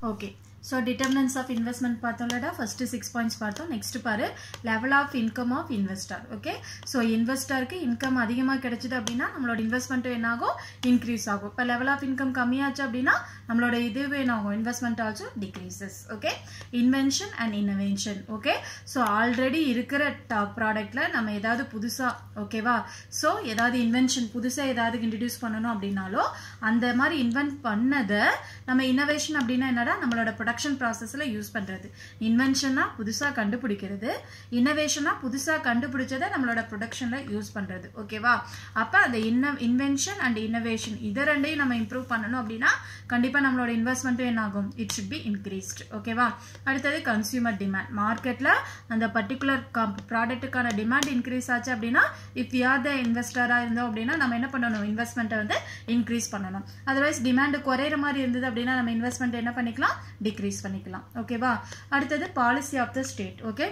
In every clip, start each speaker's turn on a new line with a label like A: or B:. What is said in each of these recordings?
A: Okay. So determinants of investment பார்த்தோம்லடா first 6 points பார்த்தோம். next பாரு level of income of investor. Okay. So investorக்கு income அதிகமா கிடைச்சது அப்படினா நம்மளோட investment என்னாகும் increase ஆகும். இப்ப level of income கம்மியாச்சு அப்படினா நம்மளோட இதுவே என்னாகும் investment also decreases. Okay. Invention and innovation. Okay. So already இருக்கிற ப்ராடக்ட்ல நம்ம ஏதாவது புதுசா ஓகேவா so ஏதாவது invention புதுசா ஏதாவது introduce பண்ணனும் அப்படினாலோ அந்த மாதிரி invent பண்ணத நம்ம innovation அப்படினா என்னடா நம்மளோட production processல யூஸ் பண்றது inventionனா புதுசா கண்டுபிடிக்கிறது innovationனா புதுசா கண்டுபிடிச்சதை நம்மளோட productionல யூஸ் பண்றது ஓகேவா அப்ப அந்த invention and innovation இத ரெண்டையும் நம்ம improve பண்ணனும் அப்படினா கண்டிப்பா நம்மளோட இன்வெஸ்ட்மென்ட் என்னாகும் it should be increased ஓகேவா அடுத்து consumer demand மார்க்கெட்ல அந்த particular ப்ராடக்ட்டுக்கான டிமாண்ட் இன்கிரீஸ் ஆச்சு அப்படினா if we are the investor-ஆ இருந்தோம் அப்படினா நம்ம என்ன பண்ணனும் இன்வெஸ்ட்மென்ட்டை வந்து இன்கிரீஸ் பண்ணனும் otherwise டிமாண்ட் குறையற மாதிரி இருந்தது அப்படினா நம்ம இன்வெஸ்ட்மென்ட் என்ன பண்ணிக்கலாம் decrease பண்ணிக்கலாம் ஓகேவா அடுத்து policy of the state okay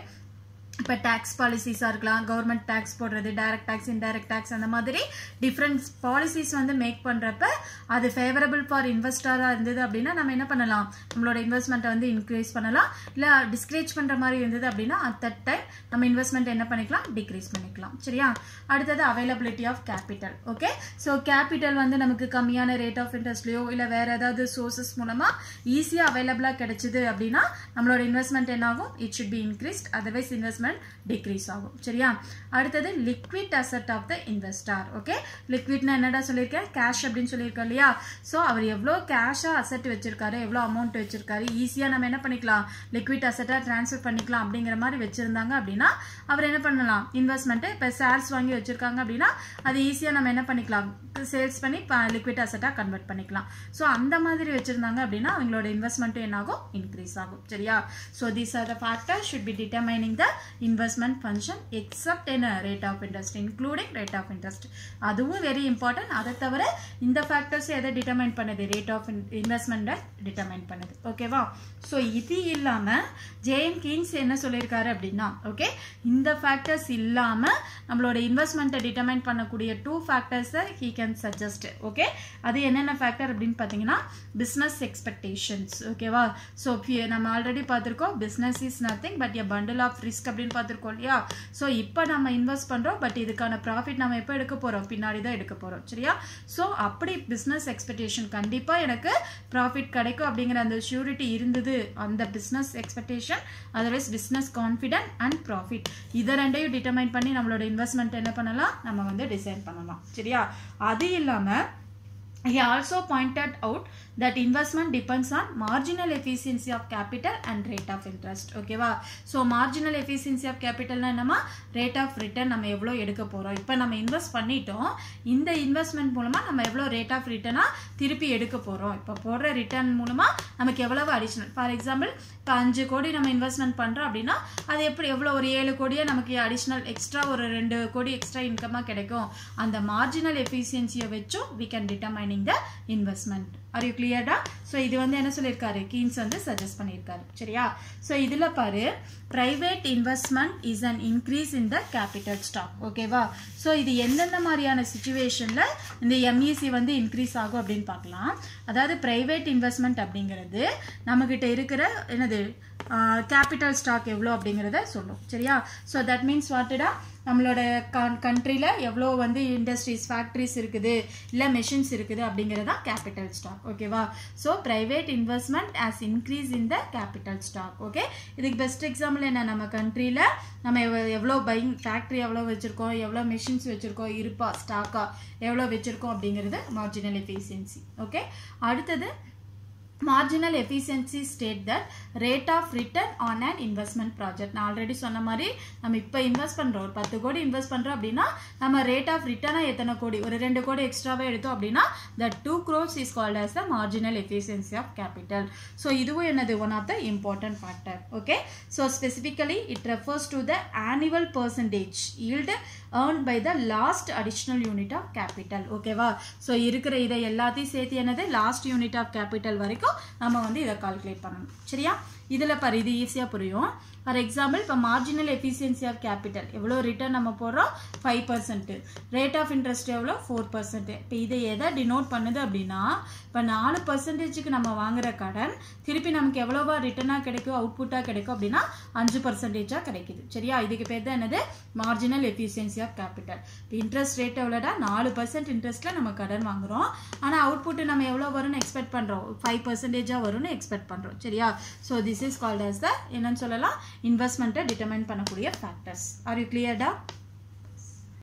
A: இப்ப tax policies இருக்கலாம் government tax போடுறது direct tax indirect tax அந்த மாதிரி different policies வந்து மேக் பண்றப்ப அது favorable for investor-ஆ இருந்தது அப்படினா நம்ம என்ன பண்ணலாம் நம்மளோட இன்வெஸ்ட்மென்ட்டை வந்து இன்கிரீஸ் பண்ணலாம் இல்ல டிஸ்கரேஜ் பண்ற மாதிரி இருந்தது அப்படினா at that time நம்ம இன்வெஸ்ட்மென்ட் என்ன பண்ணிக்கலாம் டிக்ரீஸ் பண்ணிக்கலாம் சரியா அடுத்து availability of capital okay so capital வந்து நமக்கு கம்மியான rate of interestலயோ இல்ல வேற ஏதாவது sources மூலமா ஈஸியா அவேலபிளா கிடைச்சது அப்படினா நம்மளோட இன்வெஸ்ட்மென்ட் என்னாகும் it should be increased otherwise investment decrease ஆகும் சரியா அடுத்து liquid asset of the investor okay liquidனா என்னடா சொல்லிருக்கேன் cash அப்படினு சொல்லிருக்கேன் இல்லையா சோ அவர் எவ்வளவு cash-ஆ asset வச்சிருக்காரு எவ்வளவு amount வச்சிருக்காரு ஈஸியா நம்ம என்ன பண்ணிக்கலாம் liquid asset-ஆ transfer பண்ணிக்கலாம் அப்படிங்கற மாதிரி வச்சிருந்தாங்க அப்படினா அவர் என்ன பண்ணலாம் இன்வெஸ்ட்மென்ட் இப்ப shares வாங்கி வச்சிருக்காங்க அப்படினா அது ஈஸியா நம்ம என்ன பண்ணிக்கலாம் சேல்ஸ் பண்ணி liquid asset-ஆ கன்வர்ட் பண்ணிக்கலாம் சோ அந்த மாதிரி வச்சிருந்தாங்க அப்படினா அவங்களோட இன்வெஸ்ட்மென்ட் என்னாகும் இன்கிரீஸ் ஆகும் சரியா so these are the factors should be determining the investment function except in a rate of interest including rate of interest அதுவும் very important அத தவிர இந்த factors எதை determine பண்ணுது rate of investment determine பண்ணுது ஓகேவா சோ இது இல்லாம ஜேஎன் கீன்ஸ் என்ன சொல்லிருக்காரு அப்படினா ஓகே இந்த factors இல்லாம நம்மளோட இன்வெஸ்ட்மென்ட்டை determine பண்ணக்கூடிய two factors he can suggest okay அது என்னென்ன factor அப்படினு பாத்தீங்கன்னா business expectations ஓகேவா சோ நம்ம ஆல்ரெடி பாத்திருக்கோம் business is nothing but a bundle of risk அப்படினு பாத்திருக்கோம் இல்லையா சோ இப்போ நம்ம இன்வெஸ்ட் பண்றோம் பட் இதுக்கான profit நாம எப்ப எடுக்க போறோம் பின்னாடி தான் எடுக்க போறோம் சரியா சோ அப்படி business expectation கண்டிப்பா எனக்கு profit கிடைக்கும் அப்படிங்கற அந்த surety இருந்தது அந்த business expectation otherwise business confidence and profit இத ரெண்டையும் determine பண்ணி நம்மளோட இன்வெஸ்ட்மென்ட் என்ன பண்ணலாம் நம்ம வந்து டிசைன் பண்ணலாம் சரியா அது இல்லாம he also pointed out that investment depends on marginal efficiency of capital and rate of interest okay va so marginal efficiency of capital na enna rate of return நம்ம எவ்வளவு எடுக்க போறோம் இப்போ நம்ம இன்வெஸ்ட் பண்ணிட்டோம் இந்த இன்வெஸ்ட்மென்ட் மூலமா நம்ம எவ்வளவு ரேட் ஆஃப் ரிட்டர்னா திருப்பி எடுக்க போறோம் இப்போ போடுற ரிட்டர்ன் மூலமா நமக்கு எவ்வளவு அடிஷனல் ஃபார் எக்ஸாம்பிள் இப்போ 5 கோடி நம்ம இன்வெஸ்ட்மென்ட் பண்றோம் அப்படினா அது எப்படி எவ்வளவு ஒரு 7 கோடியே நமக்கு அடிஷனல் எக்ஸ்ட்ரா ஒரு 2 கோடி எக்ஸ்ட்ரா இன்கமா கிடைக்கும் அந்த மார்ஜினல் எஃபிஷியன்சியை வெச்சு we can determining the investment are you clear da so இது வந்து என்ன சொல்லிருக்காரு கீன்ஸ் வந்து சஜஸ்ட் பண்ணிருக்காரு சரியா so இதுல பாரு private investment is an increase in the capital stock ஓகேவா so இது என்னென்ன மாதிரியான சிச்சுவேஷன்ல இந்த MEC வந்து இன்கிரீஸ் ஆகும் அப்படினு பார்க்கலாம் அதாவது private investment அப்படிங்கிறது நம்மகிட்ட இருக்கிற என்னது கேபிட்டல் ஸ்டாக் எவ்வளவு அப்படிங்கறத சொல்லும் சரியா so that means whatடா நம்மளோட கண்ட்ரில எவ்வளவு வந்து இண்டஸ்ட்ரீஸ் ஃபேக்டரிஸ் இருக்குது இல்ல மெஷின்ஸ் இருக்குது அப்படிங்கறத கேபிட்டல் ஸ்டாக் ஓகேவா so private investment has increased in the capital stock okay இதுக்கு பெஸ்ட் எக்ஸாம்பிள் என்ன நம்ம கண்ட்ரில நம்ம எவ்வளவு பையிங் ஃபேக்டரி எவ்வளவு வச்சிருக்கோம் எவ்வளவு மெஷின்ஸ் வச்சிருக்கோம் இருப்பா ஸ்டாக்கா எவ்வளவு வச்சிருக்கோம் அப்படிங்கறது மார்ஜினல் எஃபிஷியன்சி ஓகே அடுத்து marginal efficiency state that rate of return on an investment project நான் ஆல்ரெடி சொன்ன மாதிரி நம்ம இப்போ இன்வெஸ்ட் பண்றோம் 10 கோடி இன்வெஸ்ட் பண்றோம் அப்படினா நம்ம rate of return எத்தனை கோடி ஒரு 2 கோடி எக்ஸ்ட்ராவா எடுத்தோம் அப்படினா that 2 crores is called as the marginal efficiency of capital so இதுவும் என்னது one of the important factor okay so specifically it refers to the annual percentage yield earned by the last additional unit of capital. ஓகேவா? So இருக்கிற இதை எல்லாத்தையும் சேர்த்து என்னது last unit of capital வரைக்கும் நம்ம வந்து இதை கால்குலேட் பண்ணணும். சரியா? இதில் பாரு இது ஈஸியாக புரியும். ஃபார் எக்ஸாம்பிள் இப்போ மார்ஜினல் எஃபிஷியன்சி ஆஃப் கேபிட்டல் எவ்வளோ ரிட்டர்ன் நம்ம போடுறோம் 5%, ரேட் ஆஃப் இன்ட்ரெஸ்ட் எவ்வளோ 4%. இப்போ இதை எதை டினோட் பண்ணுது அப்படின்னா இப்போ 4%க்கு நம்ம வாங்குற கடன் திருப்பி நமக்கு எவ்வளோவா ரிட்டர்னாக கிடைக்கும் அவுட்புட்டாக கிடைக்கும் அப்படின்னா 5%ஆக கிடைக்குது. சரியா? இதுக்கு பேர் தான் என்னது மார்ஜினல் எஃபிஷியன்சி ஆஃப் கேபிட்டல். இப்போ இன்ட்ரெஸ்ட் ரேட் எவ்வளோடா 4% இன்ட்ரெஸ்ட்டில் நம்ம கடன் வாங்குகிறோம். ஆனால் அவுட்புட்டு நம்ம எவ்வளோ வரும்னு எக்ஸ்பெக்ட் பண்ணுறோம் 5%ஆக வரும்னு எக்ஸ்பெக்ட் பண்ணுறோம். சரியா? So this is called as the என்னன்னு சொல்லலாம் இன்வெஸ்ட்மெண்ட்டை டிட்டர்மைன் பண்ணக்கூடிய ஃபேக்டர்ஸ். Are you கிளியர்டா?